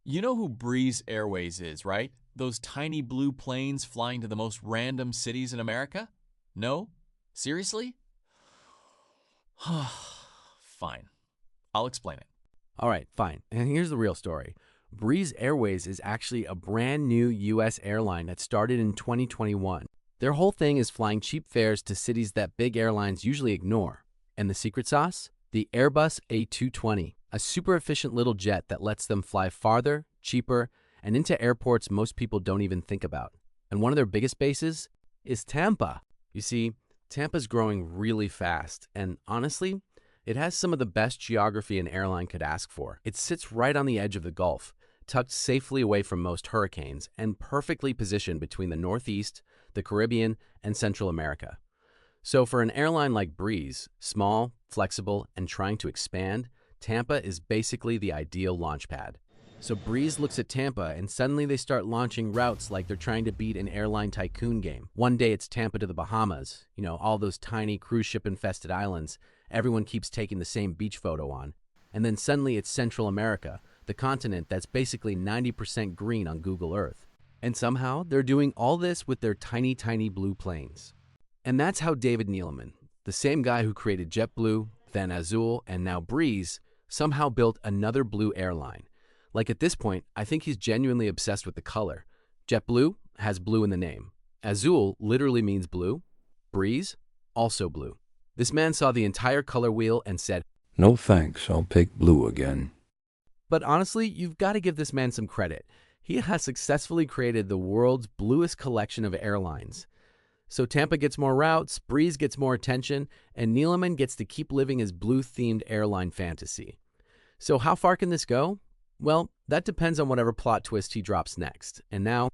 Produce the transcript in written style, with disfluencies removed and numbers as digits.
You know who Breeze Airways is, right? Those tiny blue planes flying to the most random cities in America? No? Seriously? Fine. I'll explain it. All right, fine. And here's the real story. Breeze Airways is actually a brand new U.S. airline that started in 2021. Their whole thing is flying cheap fares to cities that big airlines usually ignore. And the secret sauce? The Airbus A220, a super efficient little jet that lets them fly farther, cheaper, and into airports most people don't even think about. And one of their biggest bases is Tampa. You see, Tampa's growing really fast, and honestly, it has some of the best geography an airline could ask for. It sits right on the edge of the Gulf, tucked safely away from most hurricanes, and perfectly positioned between the Northeast, the Caribbean, and Central America. So for an airline like Breeze, small, flexible, and trying to expand, Tampa is basically the ideal launch pad. So Breeze looks at Tampa and suddenly they start launching routes like they're trying to beat an airline tycoon game. One day it's Tampa to the Bahamas, all those tiny cruise ship infested islands everyone keeps taking the same beach photo on. And then suddenly it's Central America, the continent that's basically 90% green on Google Earth. And somehow they're doing all this with their tiny, tiny blue planes. And that's how David Neeleman, the same guy who created JetBlue, then Azul, and now Breeze, somehow built another blue airline. Like at this point, I think he's genuinely obsessed with the color. JetBlue has blue in the name. Azul literally means blue. Breeze, also blue. This man saw the entire color wheel and said, "No thanks, I'll pick blue again." But honestly, you've got to give this man some credit. He has successfully created the world's bluest collection of airlines. So Tampa gets more routes, Breeze gets more attention, and Neeleman gets to keep living his blue-themed airline fantasy. So how far can this go? Well, that depends on whatever plot twist he drops next. And now,